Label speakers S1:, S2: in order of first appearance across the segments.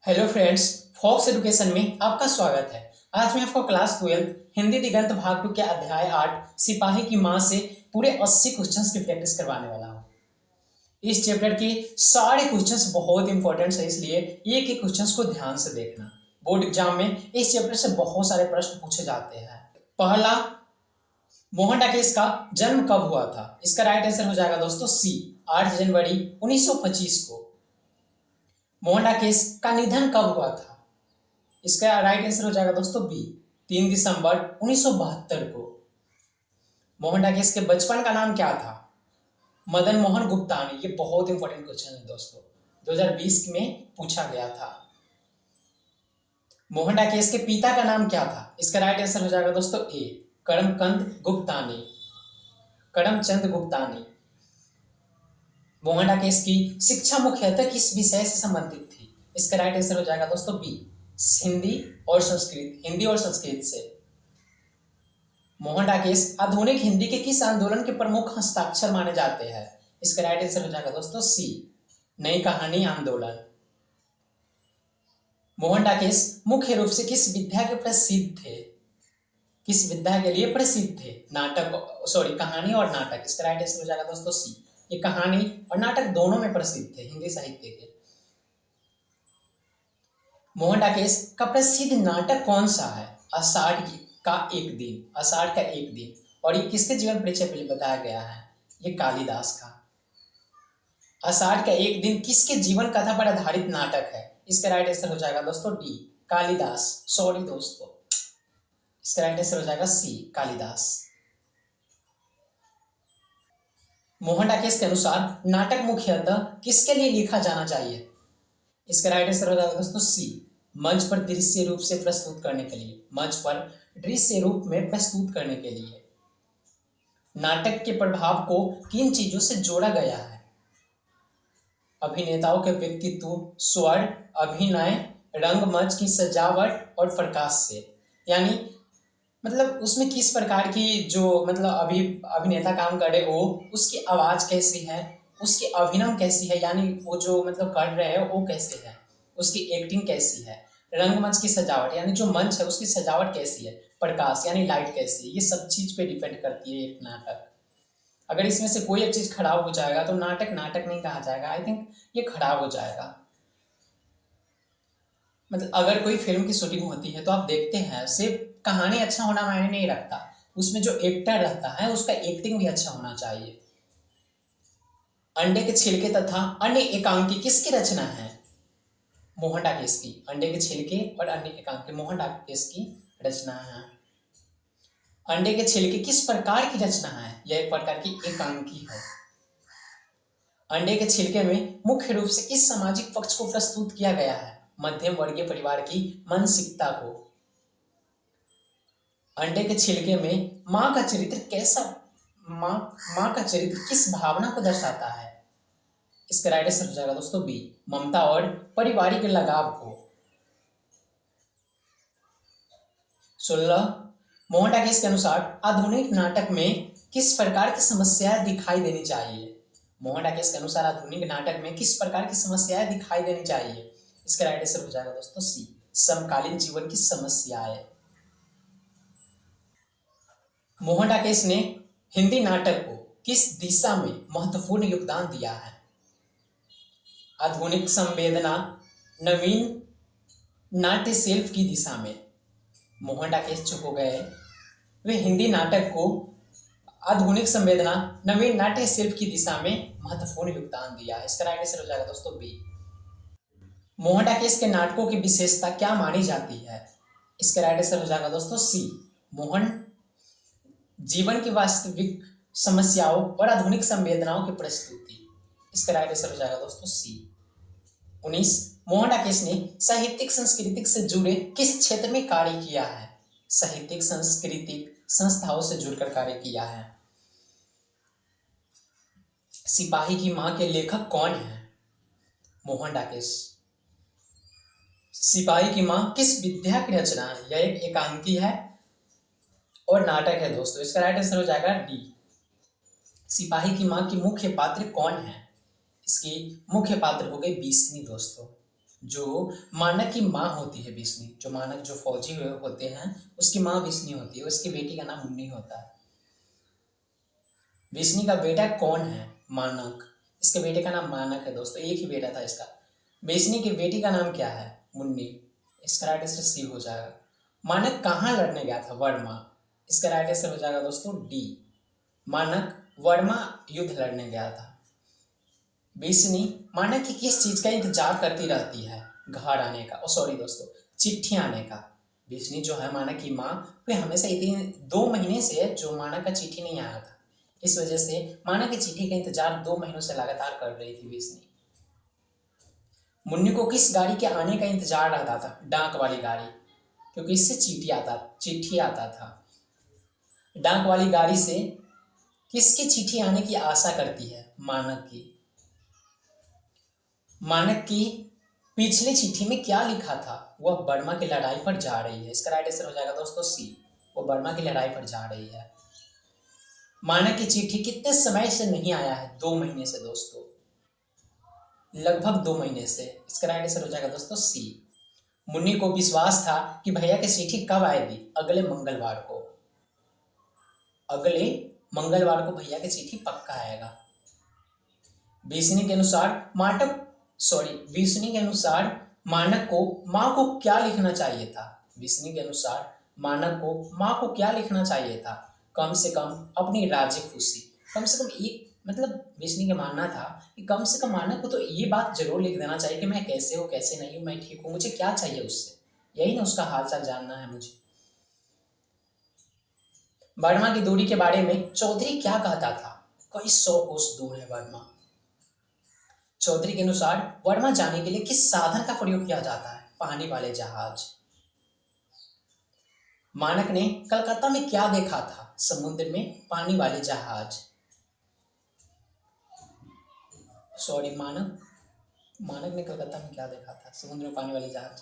S1: Hello friends, fox education में आपका स्वागत है। आज मैं आपको क्लास 12 हिंदी दिगंत भाग 2 के अध्याय 8 सिपाही की मां से पूरे 80 क्वेश्चंस की प्रैक्टिस करवाने वाला हूँ। इस चैप्टर के सारे क्वेश्चंस बहुत इंपॉर्टेंट है, इसलिए एक एक क्वेश्चंस को ध्यान से देखना। बोर्ड एग्जाम में इस चैप्टर से बहुत सारे प्रश्न पूछे जाते हैं। पहला, मोहन डाकेश का जन्म कब हुआ था? इसका राइट आंसर हो जाएगा दोस्तों सी, 8 जनवरी 1925 को। मोहन डाकेश का निधन कब हुआ था? इसका राइट आंसर हो जाएगा दोस्तों बी, 3 दिसंबर 1972 को। मोहन डाकेश के बचपन का नाम क्या था? मदन मोहन गुप्तानी। ये बहुत इंपॉर्टेंट क्वेश्चन है दोस्तों, 2020 में पूछा गया था। मोहन डाकेश के पिता का नाम क्या था? इसका राइट आंसर हो जाएगा दोस्तों ए, करमचंद गुप्तानी। करमचंद गुप्तानी। मोहन डाकेश की शिक्षा मुख्यतः किस विषय से संबंधित थी? इसका राइट आंसर हो जाएगा दोस्तों बी, हिंदी और संस्कृत। हिंदी और संस्कृत से। मोहन डाकेश आधुनिक हिंदी के किस आंदोलन के प्रमुख हस्ताक्षर माने जाते हैं? इसका राइट आंसर हो जाएगा दोस्तों सी, नई कहानी आंदोलन। मोहन डाकेश मुख्य रूप से किस विधा के प्रसिद्ध थे? किस विधा के लिए प्रसिद्ध थे? कहानी और नाटक। इसका राइट आंसर हो जाएगा दोस्तों सी, ये कहानी और नाटक दोनों में प्रसिद्ध थे हिंदी साहित्य के। मोहन डाकेश का प्रसिद्ध नाटक कौन सा है? आषाढ़ का एक दिन। आषाढ़ का एक दिन। और ये किसके जीवन परिचय पर बताया गया है? ये कालिदास का। आषाढ़ का एक दिन किसके जीवन कथा पर आधारित नाटक है? इसका राइट आंसर हो जाएगा दोस्तों डी, कालिदास। सॉरी दोस्तों, इसका राइट आंसर हो जाएगा सी, कालिदास। मोहन डाकेश के अनुसार नाटक मुख्यतः किसके लिए लिखा जाना चाहिए? इसका राइट आंसर हो जाएगा दोस्तों सी, मंच पर दृश्य रूप से प्रस्तुत करने के लिए। मंच पर दृश्य रूप में प्रस्तुत करने के लिए। नाटक के प्रभाव को किन चीजों से जोड़ा गया है? अभिनेताओं के व्यक्तित्व, स्वर, अभिनय, रंगमंच की सजावट और प्रकाश से। यानी मतलब उसमें किस प्रकार की जो अभिनेता काम करे वो, उसकी आवाज कैसी है, उसकी अभिनय कैसी है, यानी वो जो कर रहे हैं वो कैसे है, उसकी एक्टिंग कैसी है, रंगमंच की सजावट यानी जो मंच है उसकी सजावट कैसी है, प्रकाश यानी लाइट कैसी है, ये सब चीज पे डिपेंड करती है एक नाटक। अगर इसमें से कोई एक चीज खराब हो जाएगा तो नाटक नाटक नहीं कहा जाएगा। आई थिंक ये खराब हो जाएगा। अगर कोई फिल्म की शूटिंग होती है तो आप देखते हैं सिर्फ कहानी अच्छा होना मायने नहीं रखता, उसमें जो एक्टर रहता है उसका एक्टिंग भी अच्छा होना चाहिए। अंडे के छिलके तथा अन्य एकांकी किसकी रचना है? मोहन डाकेश की। अंडे के छिलके और अन्य एकांकी मोहन डाकेश की रचना है। अंडे के छिलके किस प्रकार की रचना है? यह एक प्रकार की एकांकी है। अंडे के छिलके में मुख्य रूप से किस सामाजिक पक्ष को प्रस्तुत किया गया है? मध्यम वर्गीय परिवार की मानसिकता को। अंडे के छिलके में मां का चरित्र कैसा, मां का चरित्र किस भावना को दर्शाता है? इसका राइट आंसर हो जाएगा दोस्तों बी, ममता और पारिवारिक लगाव को। 16, मोहन डाकेश के अनुसार आधुनिक नाटक में किस प्रकार की समस्याएं दिखाई देनी चाहिए? मोहन डाकेश के अनुसार आधुनिक नाटक में किस प्रकार की समस्याएं दिखाई देनी चाहिए? इसका राइट आंसर हो जाएगा दोस्तों सी, समकालीन जीवन की समस्याएं। मोहन डाकेश ने हिंदी नाटक को किस दिशा में महत्वपूर्ण योगदान दिया है? आधुनिक संवेदना, नवीन नाट्य शिल्प की दिशा में। मोहन डाकेश जो हो गए वे हिंदी नाटक को आधुनिक संवेदना, नवीन नाट्य शिल्प की दिशा में महत्वपूर्ण योगदान दिया है। इसका राइट आंसर हो जाएगा दोस्तों बी। मोहन डाकेश के नाटकों की विशेषता क्या मानी जाती है? इसका राइट आंसर हो जाएगा दोस्तों सी, मोहन जीवन की वास्तविक समस्याओं और आधुनिक संवेदनाओं की प्रस्तुति। इसका राइट आंसर हो जाएगा दोस्तों सी। 19, मोहन डाकेश ने साहित्यिक सांस्कृतिक से जुड़े किस क्षेत्र में कार्य किया है? साहित्यिक सांस्कृतिक संस्थाओं से जुड़कर कार्य किया है। सिपाही की मां के लेखक कौन है? मोहन डाकेश। सिपाही की मां किस विधा की रचना है? यह एक एकांकी है और नाटक है दोस्तों। इसका राइट आंसर हो जाएगा डी, सिपाही की मां की मुख्य पात्र कौन है? इसकी मुख्य पात्र हो गए बीसनी दोस्तों। जो मानक की माँ होती है बिस्नी, जो मानक जो फौजी होते हैं उसकी माँ बिस्नी होती है, उसकी बेटी का नाम मुन्नी होता है। बिस्नी का बेटा कौन है? मानक। इसके बेटे का नाम मानक है दोस्तों, एक ही बेटा था इसका। बिस्नी की बेटी का नाम क्या है? मुन्नी। इसका राइट आंसर सी हो जाएगा। मानक कहाँ लड़ने गया था? वर्मा। इसका राइट आंसर हो जाएगा दोस्तों डी। मानक वर्मा युद्ध लड़ने गया था। बिस्नी मानक की किस चीज का इंतजार करती रहती है? घर आने का, ओ सॉरी दोस्तों, चिट्ठी आने का। बिस्नी जो है मानक की माँ, वे हमेशा इतने 2 महीने से जो मानक का चिट्ठी नहीं आया था, इस वजह से मानक की चिट्ठी का इंतजार 2 महीनों से लगातार कर रही थी बिस्नी। मुन्नी को किस गाड़ी के आने का इंतजार रहता था? डाक वाली गाड़ी, क्योंकि इससे चिट्ठी आता था। डाक वाली गाड़ी से किसकी चिट्ठी आने की आशा करती है? मानक की। मानक की पिछली चिट्ठी में क्या लिखा था? वह बर्मा की लड़ाई पर जा रही है। इसका राइट आंसर हो जाएगा दोस्तों सी, वो बर्मा की लड़ाई पर जा रही है। मानक की चिट्ठी कितने समय से नहीं आया है? 2 महीने से दोस्तों, लगभग 2 महीने से। इसका राइट आंसर हो जाएगा दोस्तों सी। मुन्नी को विश्वास था कि भैया की चिट्ठी कब आएगी? अगले मंगलवार को। अगले मंगलवार को भैया की चिट्ठी पक्का आएगा। बिस्नी के अनुसार मानक को माँ को क्या लिखना चाहिए था? बिस्नी के अनुसार मानक को माँ को क्या लिखना चाहिए था? कम से कम अपनी राज्य खुशी। कम से कम एक, मतलब बिस्नी का मानना था कि कम से कम मानक को तो ये बात जरूर लिख देना चाहिए कि मैं कैसे हूँ, कैसे नहीं हूँ, मैं ठीक हूँ, मुझे क्या चाहिए उससे, यही ना उसका हालचाल जानना है मुझे। बर्मा की दूरी के बारे में चौधरी क्या कहता था? कई 100 कोस दूर है बर्मा। चौधरी के अनुसार वर्मा जाने के लिए किस साधन का प्रयोग किया जाता है? पानी वाले जहाज। मानक ने कलकत्ता में क्या देखा था? समुद्र में पानी वाले जहाज। सॉरी, मानक ने कलकत्ता में क्या देखा था? समुद्र में पानी वाले जहाज।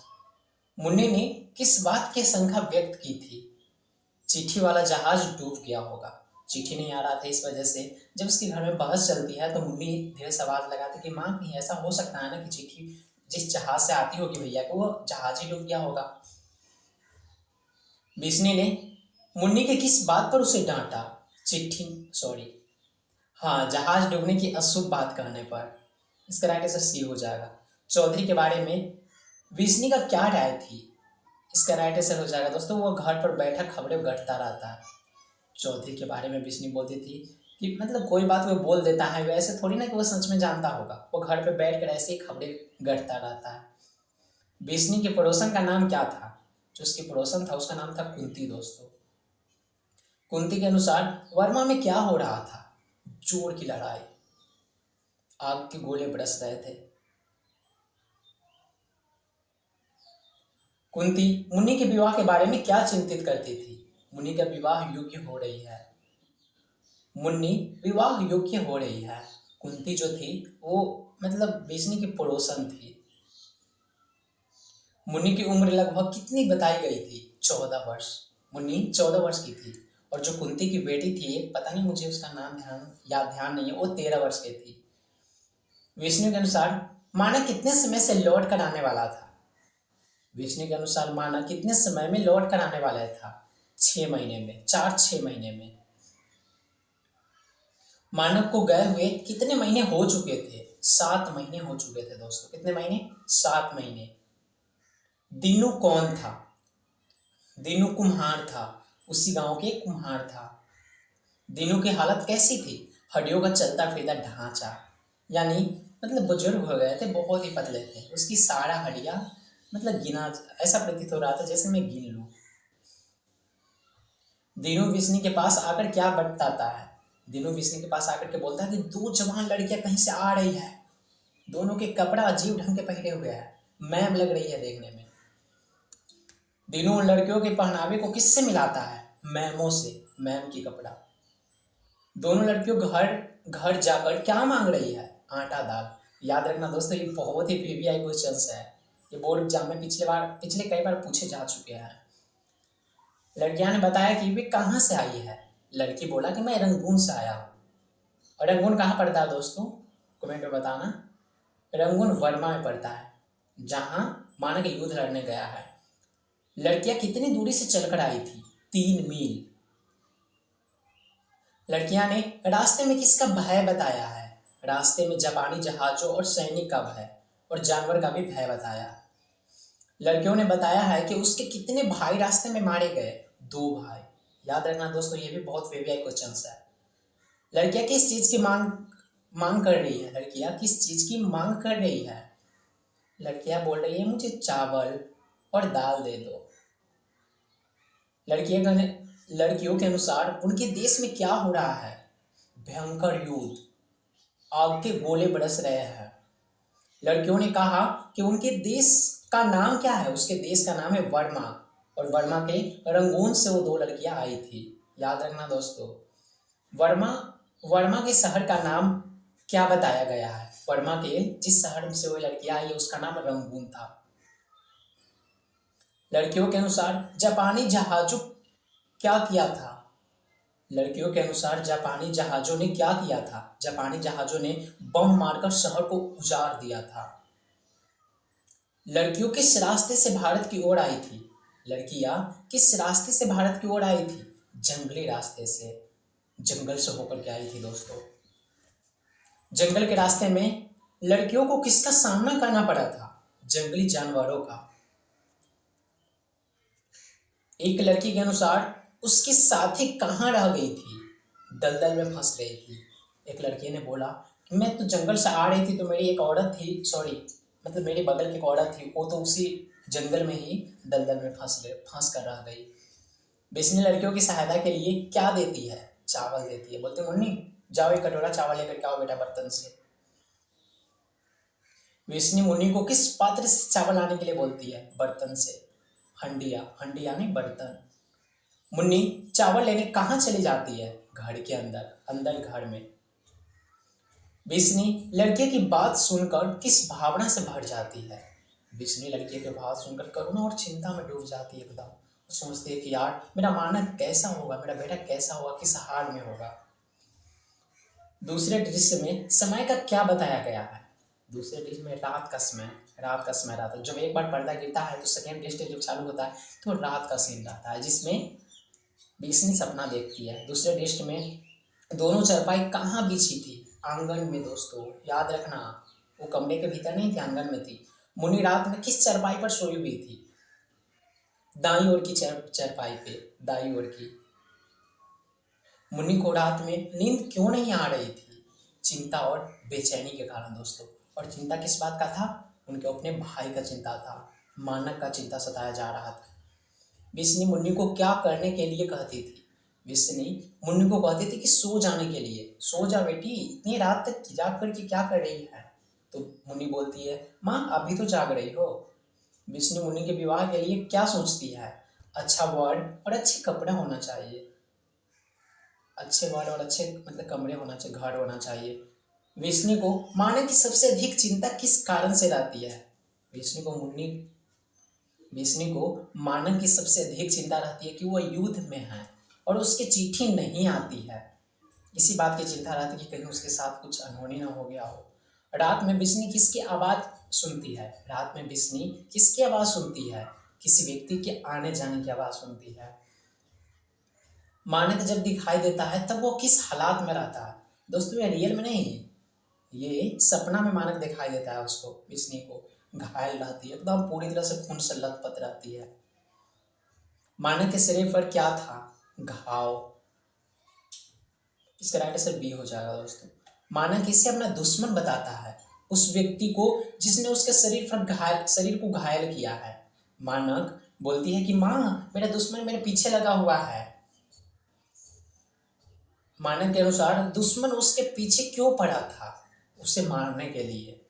S1: मुन्नी ने किस बात की शंका व्यक्त की थी? चिट्ठी वाला जहाज डूब गया होगा, चिट्ठी नहीं आ रहा था, इस वजह से जब उसके घर में बहस चलती है तो मुन्नी ढेर सवाल लगाती कि माँ कहीं ऐसा हो सकता है ना कि चिट्ठी जिस जहाज से आती होगी भैया को वो जहाज ही डूब गया होगा। बिस्नी ने मुन्नी के किस बात पर उसे डांटा? हाँ, जहाज डूबने की अशुभ बात कहने पर। इसका राइट आंसर सी हो जाएगा। चौधरी के बारे में बिस्नी का क्या राय थी? इसका राइट आंसर हो जाएगा दोस्तों वो घर पर बैठा खबरें गढ़ता रहता है। चौधरी के बारे में बिस्नी बोलती थी कि मतलब कोई बात वो बोल देता है, वैसे थोड़ी ना कि वो सच में जानता होगा, वो घर पे बैठ कर ऐसे ही खबरें गढ़ता रहता है। बिस्नी के पड़ोसन का नाम क्या था? जो उसकी पड़ोसन था उसका नाम था कुंती दोस्तों। कुंती के अनुसार वर्मा में क्या हो रहा था? जोर की लड़ाई, आग के गोले बरस रहे थे। कुंती मुन्नी के विवाह के बारे में क्या चिंतित करती थी? मुन्नी का विवाह योग्य हो रही है। मुन्नी विवाह योग्य हो रही है। कुंती जो थी वो मतलब बिस्नी की पड़ोसन थी। मुन्नी की उम्र लगभग कितनी बताई गई थी? 14 वर्ष। मुन्नी 14 वर्ष की थी। और जो कुंती की बेटी थी, पता नहीं मुझे उसका नाम ध्यान नहीं है, वो 13 वर्ष की थी। विष्णु के अनुसार मानक कितने समय से लौट कर आने वाला था? विष्णु के अनुसार मानक कितने समय में लौट कर आने वाला था? 6 महीने में, 4-6 महीने में। मानक को गए हुए कितने महीने हो चुके थे? 7 महीने हो चुके थे दोस्तों। कितने महीने? 7 महीने। दीनू कौन था? दीनू कुम्हार था, उसी गांव के कुम्हार था। दीनू की हालत कैसी थी? हड्डियों का चलता फिरता ढांचा, यानी मतलब बुजुर्ग हो गए थे, बहुत ही पतले थे। उसकी सारा हड्डियां मतलब गिना, ऐसा प्रतीत हो रहा था जैसे मैं गिन लूं। दीनू विष्णु के पास आकर क्या बताता है? दीनू विष्णु के पास आकर के बोलता है कि 2 जवान लड़कियां कहीं से आ रही है, दोनों के कपड़ा अजीब ढंग के पहने हुए हैं, मैम लग रही है देखने में। दीनू उन लड़कियों के पहनावे को किससे मिलाता है? मैमों से, मैम की कपड़ा। दोनों लड़कियों घर घर जाकर क्या मांग रही है? आटा दाल। याद रखना दोस्तों, ये बहुत ही पीवीआई क्वेश्चन है, ये बोर्ड एग्जाम में पिछले कई बार पूछे जा चुके हैं। लड़कियां ने बताया कि वे कहाँ से आई है। लड़की बोला कि मैं रंगून से आया हूँ। और रंगून कहाँ पड़ता है दोस्तों? कमेंट में बताना। रंगून वर्मा में पड़ता है। जहां मानक युद्ध लड़ने गया है। लड़कियां कितनी दूरी से चलकर आई थी? 3 मील। लड़कियां ने रास्ते में किसका भय बताया है? रास्ते में जापानी जहाजों और सैनिक का भय और जानवर का भी भय बताया। लड़कियों ने बताया है कि उसके कितने भाई रास्ते में मारे गए? 2 भाई। याद रखना दोस्तों, ये भी बहुत फेवरेट क्वेश्चन है। लड़कियां किस चीज की मांग मांग कर रही है? लड़कियां किस चीज की मांग कर रही है? लड़कियां बोल रही है मुझे चावल और दाल दे दो। लड़कियों के अनुसार उनके देश में क्या हो रहा है? भयंकर युद्ध, आग के गोले बरस रहे हैं। लड़कियों ने कहा कि उनके देश का नाम क्या है? उसके देश का नाम है वर्मा, और वर्मा के रंगून से वो 2 लड़कियां आई थी। याद रखना दोस्तों, वर्मा वर्मा के शहर का नाम क्या बताया गया है? वर्मा के जिस शहर से वो लड़कियां आई उसका नाम रंगून था। लड़कियों के अनुसार जापानी जहाजों क्या किया था? लड़कियों के अनुसार जापानी जहाजों ने क्या किया था? जापानी जहाजों ने बम मारकर शहर को उजाड़ दिया था। लड़कियों किस रास्ते से भारत की ओर आई थी? लड़कियां किस रास्ते से भारत की ओर आई थी? जंगली रास्ते से, जंगल से होकर के आई थी दोस्तों। जंगल के रास्ते में लड़कियों को किसका सामना करना पड़ा था? जंगली जानवरों का। एक लड़की के अनुसार उसकी साथी कहाँ रह गई थी? दलदल में फंस गई थी। एक लड़की ने बोला कि मैं तो जंगल से आ रही थी तो मेरी एक औरत थी, सॉरी मतलब मेरे बगल की एक औरत थी, वो तो उसी जंगल में ही दलदल में फंस कर रह गई। बेसिनी लड़कियों की सहायता के लिए क्या देती है? चावल देती है। बोलते मुन्नी जाओ एक कटोरा चावल लेकर के आओ बेटा बर्तन से। बेसिनी मुन्नी को किस पात्र से चावल लाने के लिए बोलती है? बर्तन से। हंडिया, हंडिया नहीं बर्तन। मुन्नी चावल लेने कहाँ चली जाती है? घर के अंदर, अंदर घर में। बिस्नी लड़के की बात सुनकर किस भावना से भर जाती है? बिस्नी लड़के की बात सुनकर करुणा और चिंता में डूब जाती है एकदम। सोचती है कि यार मेरा मानक कैसा होगा, मेरा बेटा कैसा होगा, किस हाल में होगा। दूसरे दृश्य में समय का क्या बताया गया है? दूसरे दृश्य में रात का समय, रात का समय रहता है। जब एक बार पर्दा गिरता है तो सेकेंड दृश्य जब चालू होता है तो रात का सीन रहता है, जिसमें बिस्नी सपना देखती है। दूसरे दृश्य में दोनों चारपाई कहाँ बिछी थी? आंगन में दोस्तों, याद रखना, वो कमरे के भीतर नहीं थी, आंगन में थी। मुन्नी रात में किस चारपाई पर सोई हुई थी? दाई ओर की चारपाई पे, दाई ओर की। मुन्नी को रात में नींद क्यों नहीं आ रही थी? चिंता और बेचैनी के कारण दोस्तों। और चिंता किस बात का था? उनके अपने भाई का चिंता था, मानक का चिंता सताया जा रहा था। बिस्नी मुन्नी को क्या करने के लिए कहती थी? बिस्नी मुन्नी को कहती थी कि सो जाने के लिए, सो जा बेटी, इतनी रात तक जाग कर के क्या कर रही है? तो मुन्नी बोलती है माँ अभी तो जाग रही हो। बिस्नी मुन्नी के विवाह के लिए क्या सोचती है? अच्छा वर और अच्छे कपड़े होना चाहिए, अच्छे वर और अच्छे मतलब कमरे होना चाहिए, घर होना चाहिए। विष्णु को माने की सबसे अधिक चिंता किस कारण से रहती है? विष्णु को मुन्नी विष्णु को मानव की सबसे अधिक चिंता रहती है कि वह युद्ध में है और उसकी चिट्ठी नहीं आती है। इसी बात की चिंता रहती है कि कहीं उसके साथ कुछ अनहोनी ना हो गया हो। रात में विष्णु किसकी आवाज सुनती है? रात में विष्णु किसकी आवाज सुनती है? किसी व्यक्ति के आने जाने की आवाज सुनती है। मानक जब दिखाई देता है तब वो किस हालात में रहता है? दोस्तों ये रियल में नहीं, ये सपना में मानक दिखाई देता है उसको, विष्णु को। घायल रहती है एकदम, पूरी तरह से खून से लथपथ रहती है। मानक के शरीर पर क्या था? घाव। इसका राइट आंसर बी हो जाएगा दोस्तों। मानक इसे अपना दुश्मन बताता है, उस व्यक्ति को जिसने उसके शरीर को घायल किया है। मानक बोलती है कि माँ मेरा दुश्मन मेरे पीछे लगा हुआ है। मानक के अनुसार दुश्मन उसके पीछे क्यों पड़ा था? उसे मारने के लिए।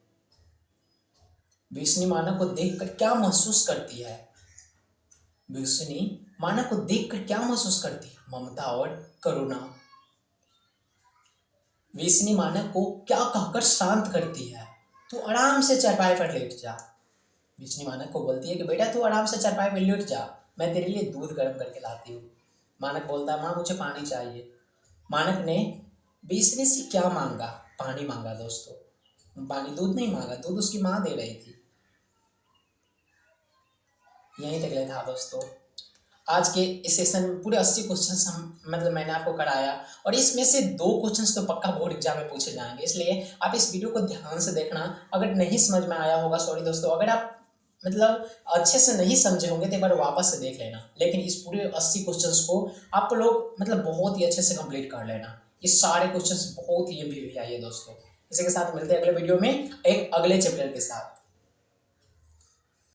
S1: विष्णु मानव को देखकर क्या महसूस करती है? विष्णु मानव को देखकर क्या महसूस करती है? ममता और करुणा। विष्णु मानव को क्या कहकर शांत करती है? तू आराम से चारपाई पर लेट जा। विष्णु मानव को बोलती है कि बेटा तू आराम से चारपाई पर लेट जा, मैं तेरे लिए दूध गर्म करके लाती हूँ। मानक बोलता है माँ मुझे पानी चाहिए। मानक ने विष्णु से क्या मांगा? पानी मांगा दोस्तों। पानी, दूध नहीं मांगा, दूध उसकी माँ दे रही थी। यहीं तक ले था दोस्तों। आज के इस सेशन में पूरे 80 क्वेश्चंस हम मैंने आपको कराया, और इसमें से 2 क्वेश्चंस तो पक्का बोर्ड एग्जाम में पूछे जाएंगे, इसलिए आप इस वीडियो को ध्यान से देखना। अगर नहीं समझ में आया होगा, सॉरी दोस्तों, अगर आप अच्छे से नहीं समझे होंगे तो एक बार वापस से देख लेना, लेकिन इस पूरे 80 क्वेश्चंस को आप लोग बहुत ही अच्छे से कंप्लीट कर लेना। ये सारे क्वेश्चंस बहुत ही एमपीवी आई है दोस्तों। इसी के साथ मिलते हैं अगले वीडियो में एक अगले चैप्टर के साथ।